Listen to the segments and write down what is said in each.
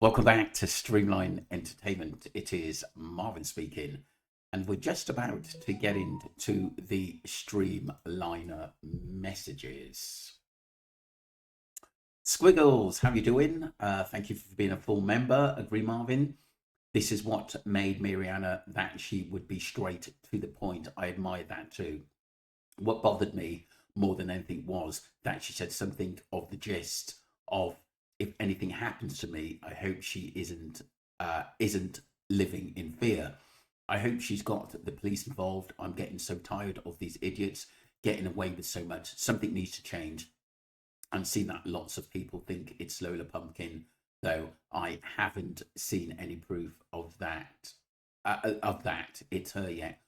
Welcome back to Streamline Entertainment. It is Marvin speaking, and we're just about to get into the streamliner messages. Squiggles, how you doing? Thank you for being a full member. Agree, Marvin. This is what made Mariana that she would be straight to the point. I admired that too. What bothered me more than anything was that she said something of the gist of, if anything happens to me, I hope she isn't living in fear. I hope she's got the police involved. I'm getting so tired of these idiots getting away with so much. Something needs to change. I'm seeing that lots of people think it's Lola Pumpkin, though I haven't seen any proof of that. It's her yet.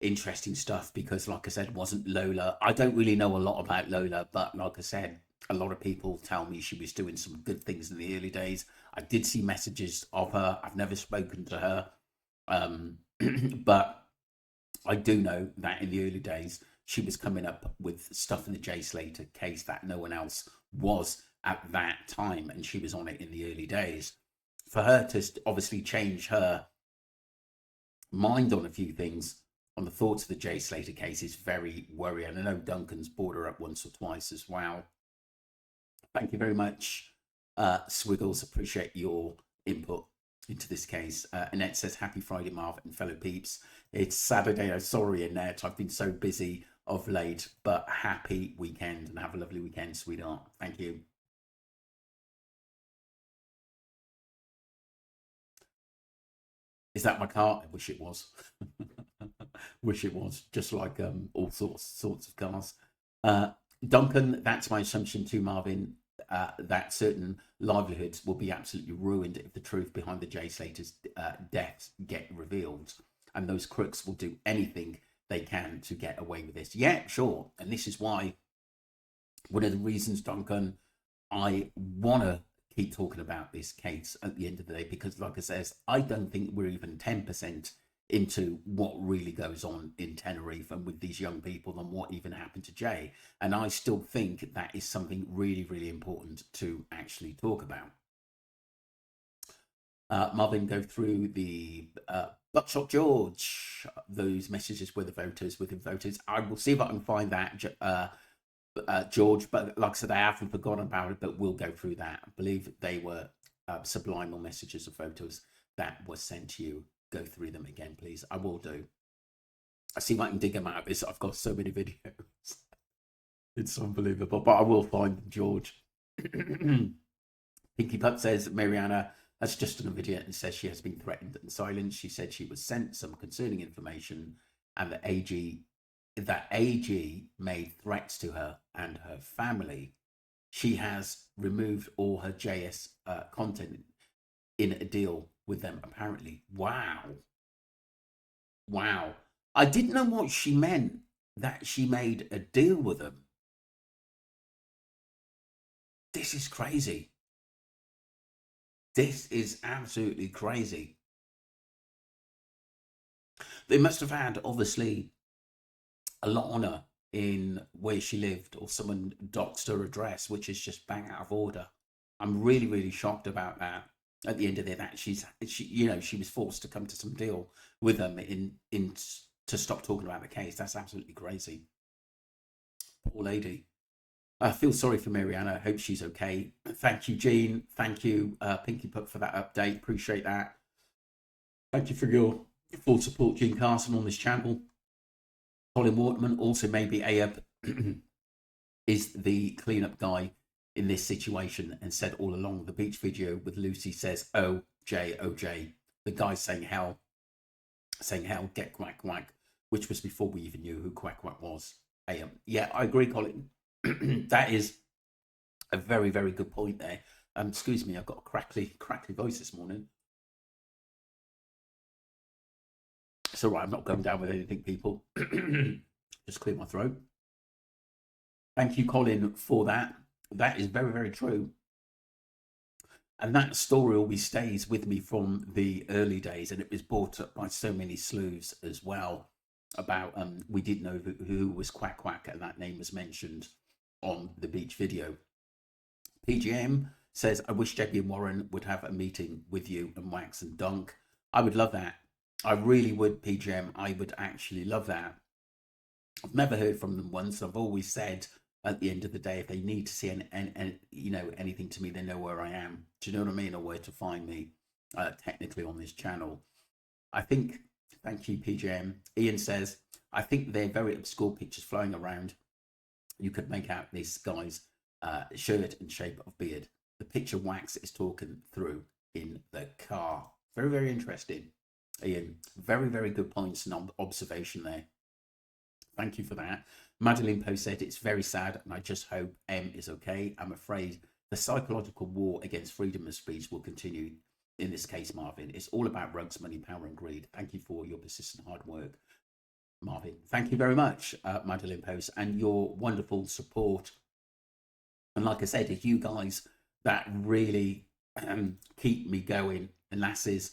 Interesting stuff because, like I said, it wasn't Lola. I don't really know a lot about Lola, but like I said, a lot of people tell me she was doing some good things in the early days. I did see messages of her. I've never spoken to her, but I do know that in the early days she was coming up with stuff in the Jay Slater case that no one else was at that time, and she was on it in the early days. For her to obviously change her mind on a few things, on the thoughts of the Jay Slater case, is very worrying. I know Duncan's brought her up once or twice as well. Thank you very much, Swiggles. Appreciate your input into this case. Annette says, happy Friday, Marv and fellow peeps. It's Saturday. I'm sorry, Annette. I've been so busy of late, but happy weekend and have a lovely weekend, sweetheart. Thank you. Is that my car? I wish it was. Wish it was. Just like all sorts of cars. Duncan, that's my assumption too, Marvin. That certain livelihoods will be absolutely ruined if the truth behind the Jay Slater's deaths get revealed, and those crooks will do anything they can to get away with this. Yeah, sure. And this is why one of the reasons, Duncan, I want to keep talking about this case at the end of the day, because like I says, I don't think we're even 10% into what really goes on in Tenerife and with these young people and what even happened to Jay. And I still think that is something really, really important to actually talk about. Marvin, go through the Buckshot George. Those messages with the voters. I will see if I can find that, George. But like I said, I haven't forgotten about it, but we'll go through that. I believe they were subliminal messages of photos that were sent to you. Go through them again, please. I will do. I see if I can dig them out of this. I've got so many videos. It's unbelievable. But I will find them, George. Pinky Pup says, Mariana has just done a video and says she has been threatened and silenced. She said she was sent some concerning information and that AG made threats to her and her family. She has removed all her JS content in a deal with them, apparently. Wow. I didn't know what she meant, that she made a deal with them. This is crazy. This is absolutely crazy. They must have had, obviously, a lot on her in where she lived, or someone doxed her address, which is just bang out of order. I'm really, really shocked about that. At the end of the day, that she was forced to come to some deal with them in to stop talking about the case. That's absolutely crazy. Poor lady. I feel sorry for Mariana. I hope she's okay. Thank you, Jean. Thank you, Pinky Pup, for that update. Appreciate that. Thank you for your full support, Jean Carson, on this channel. Colin Waterman, also maybe Ayub, is the cleanup guy in this situation and said all along. The beach video with Lucy says, oh, Jay, the guy saying hell, get quack quack, which was before we even knew who quack quack was. Yeah, I agree, Colin. That is a very, very good point there. Excuse me, I've got a crackly voice this morning. It's all right, I'm not going down with anything, people. Just clear my throat. Thank you, Colin, for that. That is very, very true. And that story always stays with me from the early days, and it was brought up by so many sleuths as well about we didn't know who was Quack Quack, and that name was mentioned on the beach video. PGM, says, I wish JB and Warren would have a meeting with you and Wax and Dunk. I would love that. I really would, PGM. I would actually love that. I've never heard from them once. I've always said at the end of the day, if they need to see anything to me, they know where I am. Do you know what I mean? Or where to find me technically on this channel. I think, thank you, PGM. Ian says, I think they're very obscure pictures flying around. You could make out this guy's shirt and shape of beard. The picture Wax is talking through in the car. Very, very interesting, Ian. Very, very good points and observation there. Thank you for that. Madeline Poe said, it's very sad and I just hope M is okay. I'm afraid the psychological war against freedom of speech will continue in this case, Marvin. It's all about rugs, money, power and greed. Thank you for your persistent hard work, Marvin. Thank you very much, Madeline Post, and your wonderful support. And like I said, it's you guys that really keep me going. And lasses,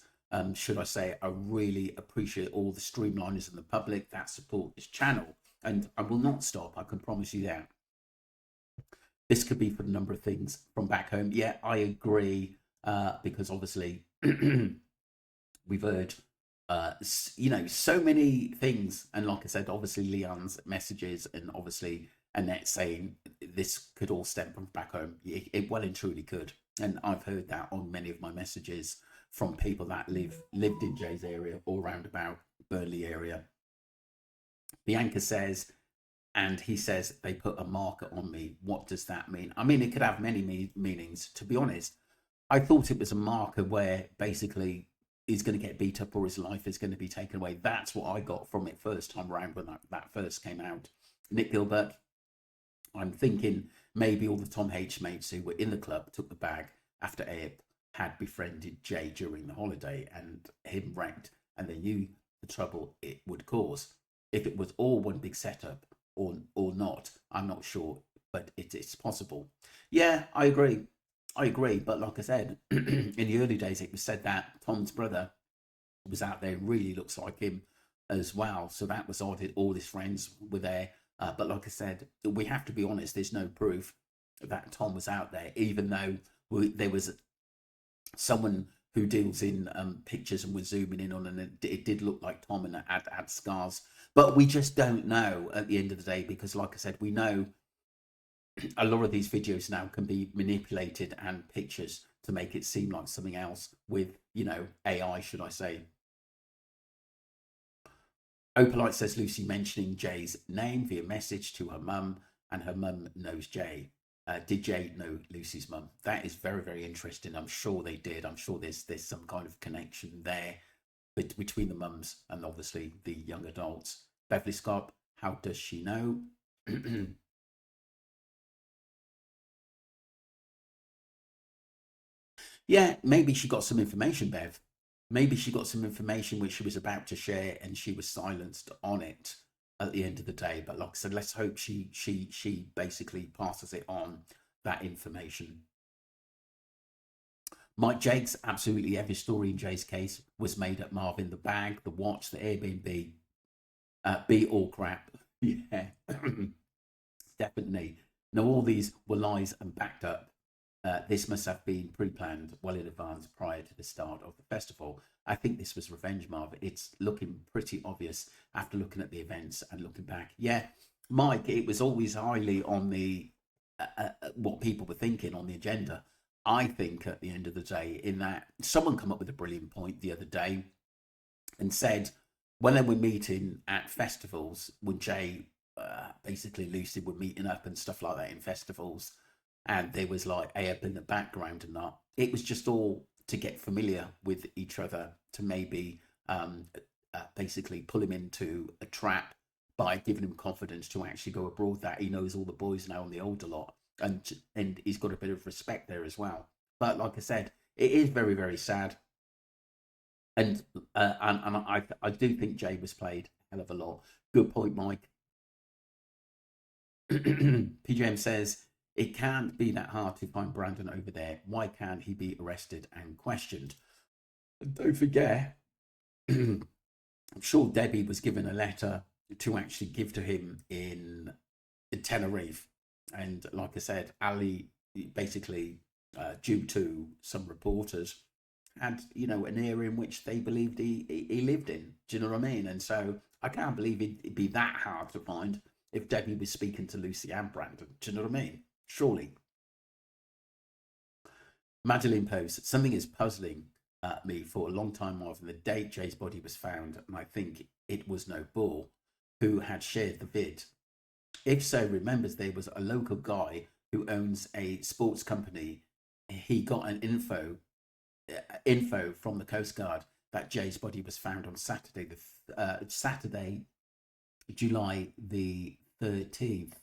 should I say, I really appreciate all the streamliners and the public that support this channel. And I will not stop, I can promise you that. This could be for a number of things from back home. Yeah, I agree, because obviously we've heard so many things, and like I said, obviously Leon's messages and obviously Annette saying this could all stem from back home. It well and truly could, and I've heard that on many of my messages from people that lived in Jay's area or around about Burnley area. Bianca says, and he says they put a marker on me. What does that mean? I mean, it could have many meanings. To be honest, I thought it was a marker where basically he's going to get beat up or his life is going to be taken away. That's what I got from it first time around when that first came out. Nick Gilbert, I'm thinking maybe all the Tom H mates who were in the club took the bag after Abe had befriended Jay during the holiday and him wrecked, and they knew the trouble it would cause. If it was all one big setup or not, I'm not sure, but it's possible. Yeah, I agree. But like I said, in the early days, it was said that Tom's brother was out there, really looks like him as well. So that was odd. All his friends were there. But like I said, we have to be honest, there's no proof that Tom was out there, even though there was someone who deals in pictures and was zooming in on, and it did look like Tom and had scars. But we just don't know at the end of the day, because like I said, we know a lot of these videos now can be manipulated and pictures to make it seem like something else with, AI, should I say. Opalite says Lucy mentioning Jay's name via message to her mum, and her mum knows Jay. Did Jay know Lucy's mum? That is very, very interesting. I'm sure they did. I'm sure there's some kind of connection there between the mums and obviously the young adults. Beverly Scott, how does she know? Yeah, maybe she got some information, Bev. Maybe she got some information which she was about to share and she was silenced on it at the end of the day. But like I said, let's hope she basically passes it on, that information. Mike Jakes, absolutely every story in Jay's case was made up. Marvin, the bag, the watch, the Airbnb, be all crap. Yeah, definitely. Now, all these were lies and backed up. This must have been pre-planned well in advance prior to the start of the festival. I think this was revenge, Marv. It's looking pretty obvious after looking at the events and looking back. Yeah, Mike, it was always highly on the what people were thinking on the agenda. I think at the end of the day, in that someone come up with a brilliant point the other day and said when they were meeting at festivals, when Jay, basically Lucy were meeting up and stuff like that in festivals, and there was like Abe in the background and that, it was just all to get familiar with each other, to maybe basically pull him into a trap by giving him confidence to actually go abroad, that he knows all the boys now on the older lot, and he's got a bit of respect there as well. But like I said, it is very, very sad, and I do think Jay was played a hell of a lot. Good point, Mike. PJM says it can't be that hard to find Brandon over there. Why can't he be arrested and questioned? And don't forget, I'm sure Debbie was given a letter to actually give to him in Tenerife. And like I said, Ali basically due to some reporters had, an area in which they believed he lived in. Do you know what I mean? And so I can't believe it'd be that hard to find if Debbie was speaking to Lucy and Brandon. Do you know what I mean? Surely. Madeline posts, something is puzzling me for a long time more than the date Jay's body was found, and I think it was no bull who had shared the vid. If so, remembers there was a local guy who owns a sports company. He got an info from the Coast Guard that Jay's body was found on Saturday, July the 13th.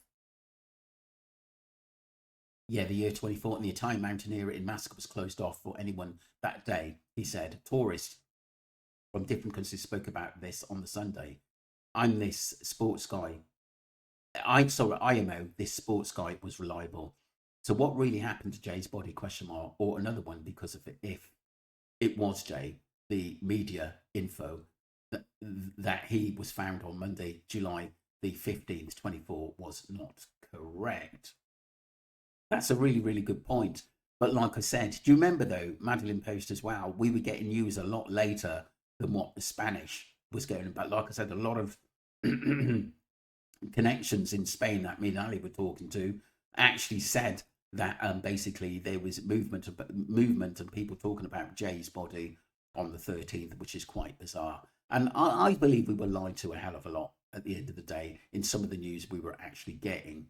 Yeah, the year 24, and the Italian mountaineer in Masca was closed off for anyone that day, he said. Tourists from different countries spoke about this on the Sunday. I'm this sports guy. IMO, this sports guy was reliable. So what really happened to Jay's body, question mark, or another one, because of it, if it was Jay, the media info that he was found on Monday, July the 15th, 24 was not correct. That's a really, really good point. But like I said, do you remember though, Madeline Post as well, we were getting news a lot later than what the Spanish was going about. Like I said, a lot of connections in Spain that me and Ali were talking to actually said that basically there was movement and people talking about Jay's body on the 13th, which is quite bizarre. And I believe we were lied to a hell of a lot at the end of the day in some of the news we were actually getting.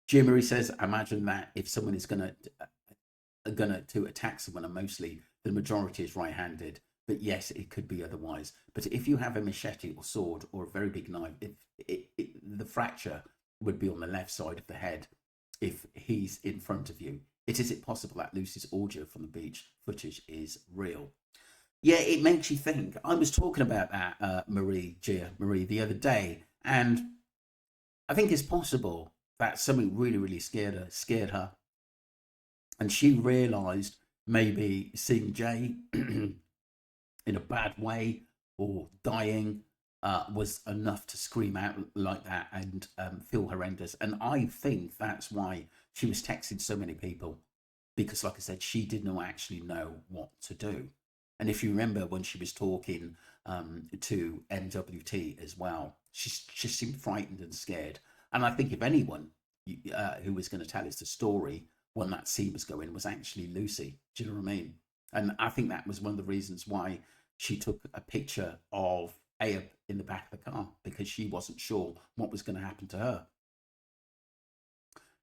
Jimmery says, imagine that if someone is gonna to attack someone, and mostly the majority is right-handed, but yes, it could be otherwise. But if you have a machete or sword or a very big knife, the fracture would be on the left side of the head if he's in front of you. Is it possible that Lucy's audio from the beach footage is real? Yeah, it makes you think. I was talking about that, Marie, the other day, and I think it's possible that something really, really scared her. And she realised maybe seeing Jay in a bad way or dying was enough to scream out like that and feel horrendous. And I think that's why she was texting so many people, because like I said, she did not actually know what to do. And if you remember when she was talking to MWT as well, she seemed frightened and scared. And I think if anyone who was going to tell us the story when that scene was going was actually Lucy. Do you know what I mean? And I think that was one of the reasons why she took a picture of Abe in the back of the car, because she wasn't sure what was going to happen to her.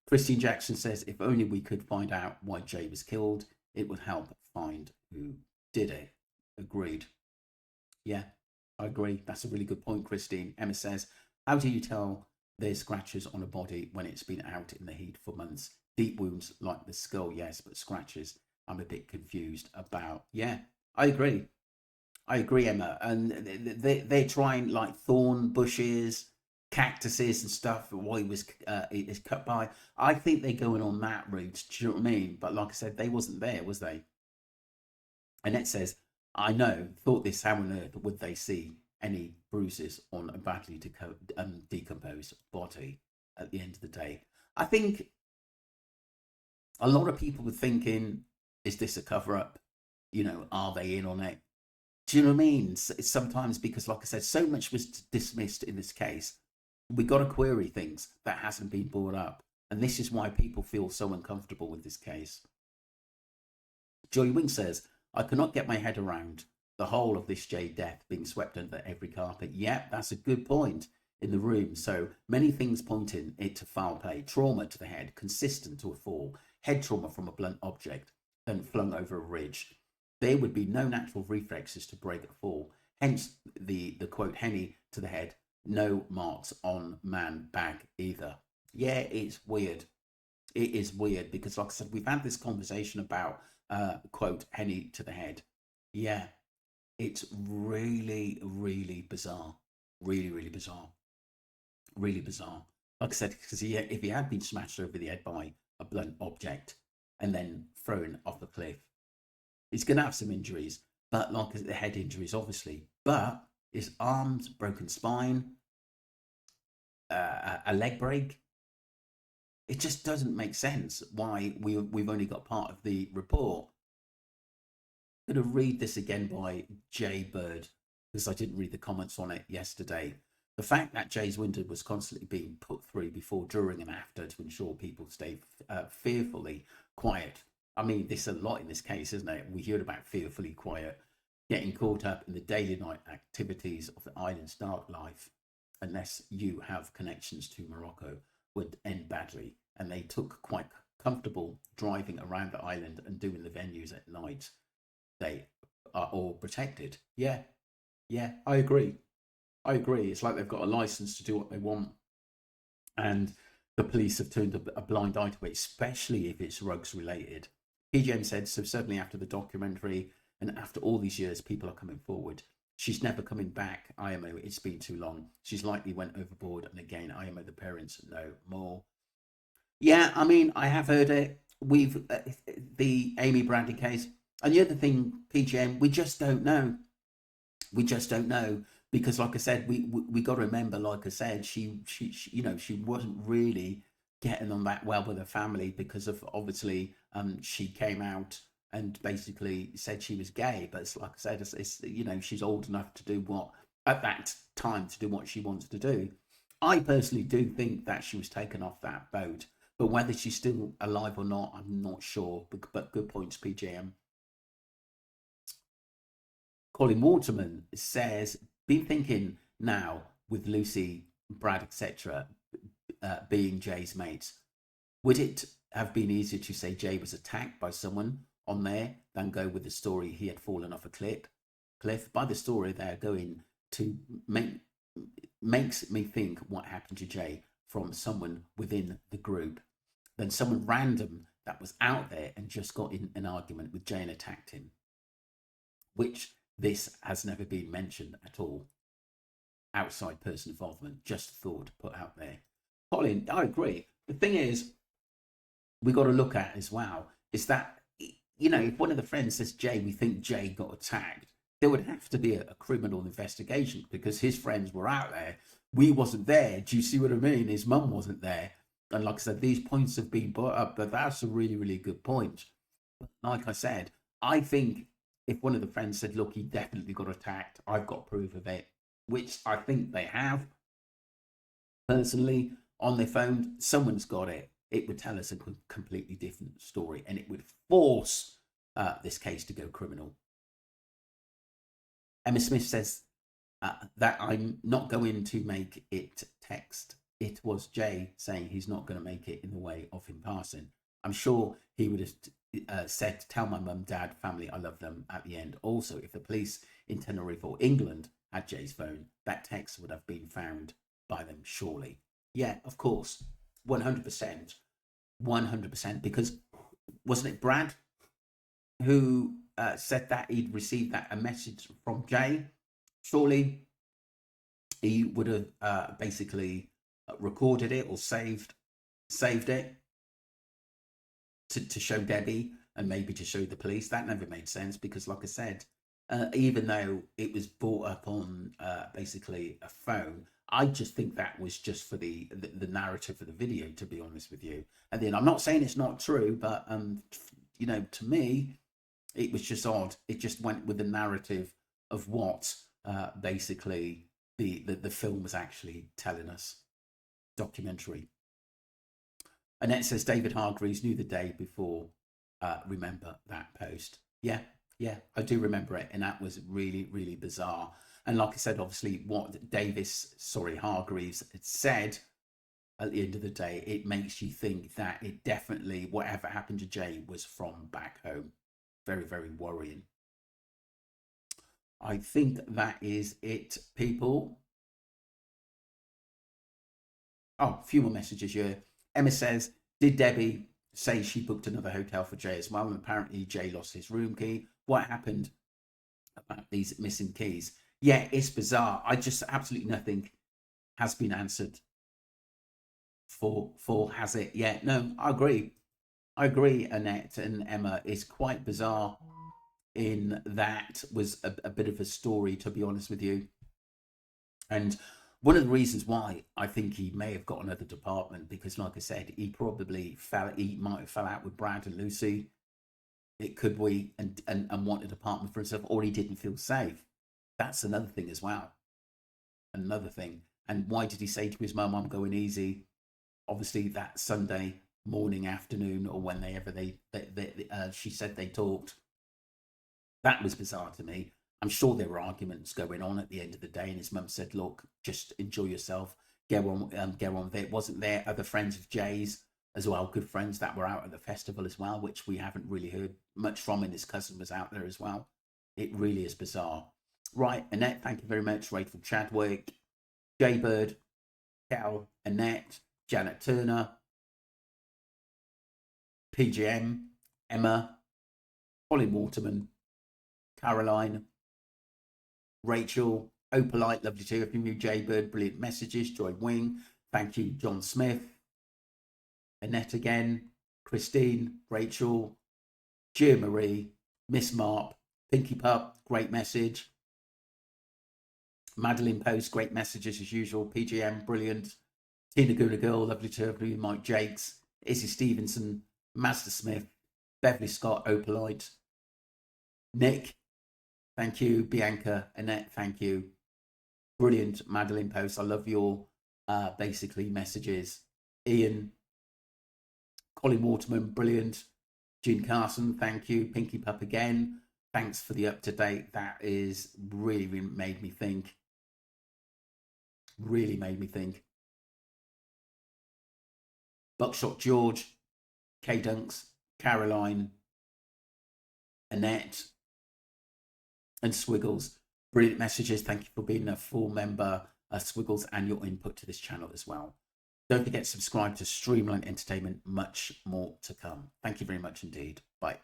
Christine Jackson says, if only we could find out why Jay was killed, it would help find who did it. Agreed. Yeah, I agree. That's a really good point, Christine. Emma says, how do you tell there's scratches on a body when it's been out in the heat for months? Deep wounds like the skull, yes, but scratches, I'm a bit confused about. Yeah, I agree, Emma. And they're trying like thorn bushes, cactuses and stuff while he was cut by. I think they're going on that route. Do you know what I mean? But like I said, they wasn't there, was they? Annette says, I know, thought this, how on earth would they see any bruises on a badly decomposed body at the end of the day? I think a lot of people were thinking, is this a cover up? Are they in on it? Do you know what I mean? Sometimes, because like I said, so much was dismissed in this case. We got to query things that hasn't been brought up. And this is why people feel so uncomfortable with this case. Joy Wing says, I cannot get my head around the whole of this Jay death being swept under every carpet. Yep, that's a good point in the room. So many things pointing it to foul play, trauma to the head, consistent to a fall, head trauma from a blunt object, then flung over a ridge. There would be no natural reflexes to break a fall. Hence the quote, Henny to the head, no marks on man bag either. Yeah, it's weird. It is weird because, like I said, we've had this conversation about quote, Henny to the head. Yeah, it's really, really bizarre. Really, really bizarre. Really bizarre. Like I said, because if he had been smashed over the head by a blunt object and then thrown off the cliff, he's going to have some injuries, but like the head injuries, obviously. But his arms, broken spine, a leg break. It just doesn't make sense why we've only got part of the report. I'm going to read this again by Jay Bird because I didn't read the comments on it yesterday. The fact that Jay's window was constantly being put through before, during, and after to ensure people stay fearfully quiet. I mean, this is a lot in this case, isn't it? We heard about fearfully quiet, getting caught up in the daily night activities of the island's dark life, unless you have connections to Morocco, would end badly. And they took quite comfortable driving around the island and doing the venues at night. They are all protected. Yeah, I agree. It's like they've got a license to do what they want, and the police have turned a blind eye to it, especially if it's rugs related. PGM said, so certainly after the documentary and after all these years, people are coming forward. She's never coming back, IMO. It's been too long. She's likely went overboard. And again, IMO, the parents know more. Yeah, I mean, I have heard it. We've the Amy Bradley case. And the other thing, PGM, we just don't know. We just don't know because, like I said, we got to remember, like I said, she she wasn't really getting on that well with her family because of obviously she came out and basically said she was gay. But it's like I said, it's she's old enough to do what at that time to do what she wants to do. I personally do think that she was taken off that boat, but whether she's still alive or not, I'm not sure. But good points, PJM. Colin Waterman says, been thinking now with Lucy, Brad, etc., being Jay's mates, would it have been easier to say Jay was attacked by someone on there than go with the story he had fallen off a cliff? By the story they're going to makes me think what happened to Jay from someone within the group, than someone random that was out there and just got in an argument with Jay and attacked him, which this has never been mentioned at all. Outside person involvement, just thought put out there. Colin, I agree. The thing is, we got to look at as well is that if one of the friends says Jay, we think Jay got attacked, there would have to be a criminal investigation because his friends were out there. We wasn't there. Do you see what I mean? His mum wasn't there. And like I said, these points have been brought up, but that's a really, really good point. But like I said, I think if one of the friends said, look, he definitely got attacked, I've got proof of it, which I think they have, personally, on their phone, someone's got it. It would tell us a completely different story, and it would force this case to go criminal. Emma Smith says that I'm not going to make it text. It was Jay saying he's not going to make it in the way of him passing. I'm sure he would have said, tell my mum, dad, family, I love them at the end. Also, if the police in Tenerife or England had Jay's phone, that text would have been found by them, surely. Yeah, of course. 100%. 100%. Because wasn't it Brad who said that he'd received a message from Jay? Surely he would have basically recorded it or saved it to show Debbie and maybe to show the police. That never made sense because, like I said, even though it was brought up on basically a phone, I just think that was just for the narrative of the video, to be honest with you. And then I'm not saying it's not true, but to me, it was just odd. It just went with the narrative of what basically the film was actually telling us. Documentary. Annette says David Hargreaves knew the day before. Remember that post? Yeah, I do remember it, and that was really, really bizarre. And like I said, obviously, what Hargreaves had said at the end of the day, it makes you think that it definitely, whatever happened to Jay, was from back home. Very, very worrying. I think that is it, people. Oh, a few more messages here. Emma says, did Debbie say she booked another hotel for Jay as well? And apparently Jay lost his room key. What happened about these missing keys? Yeah, it's bizarre. Absolutely nothing has been answered for has it? Yeah, no, I agree. Annette and Emma, is quite bizarre in that was a bit of a story, to be honest with you. And One of the reasons why I think he may have got another department, because like I said, he might have fell out with Brad and Lucy. It could be, and wanted a department for himself, or he didn't feel safe. That's another thing as well. Another thing. And why did he say to his mum, "I'm going easy"? Obviously, that Sunday morning, afternoon, or whenever she said they talked. That was bizarre to me. I'm sure there were arguments going on at the end of the day, and his mum said, "Look, just enjoy yourself. Go on with it." Wasn't there other friends of Jay's as well, good friends that were out at the festival as well, which we haven't really heard much from, and his cousin was out there as well. It really is bizarre. Right, Annette, thank you very much. Rachel Chadwick, Jaybird, Cal, Annette, Janet Turner, PGM, Emma, Colin Waterman, Caroline, Rachel, Opalite, lovely to hear from you. Jaybird, brilliant messages. Joy Wing, thank you. John Smith, Annette again, Christine, Rachel, Gia Marie, Miss Marp, Pinky Pup, great message. Madeline Post, great messages as usual. PGM, brilliant. Tina Guna Girl, lovely to have you. Mike Jakes, Izzy Stevenson, Mazda Smith, Beverly Scott, Opalite, Nick, thank you. Bianca, Annette, thank you. Brilliant, Madeline Post. I love your basically messages. Ian, Colin Waterman, brilliant. Jean Carson, thank you. Pinky Pup again. Thanks for the up to date. That is really made me think. Really made me think. Buckshot George, K Dunks, Caroline, Annette, and Swiggles. Brilliant messages. Thank you for being a full member, Swiggles, and your input to this channel as well. Don't forget to subscribe to Streamline Entertainment. Much more to come. Thank you very much indeed. Bye.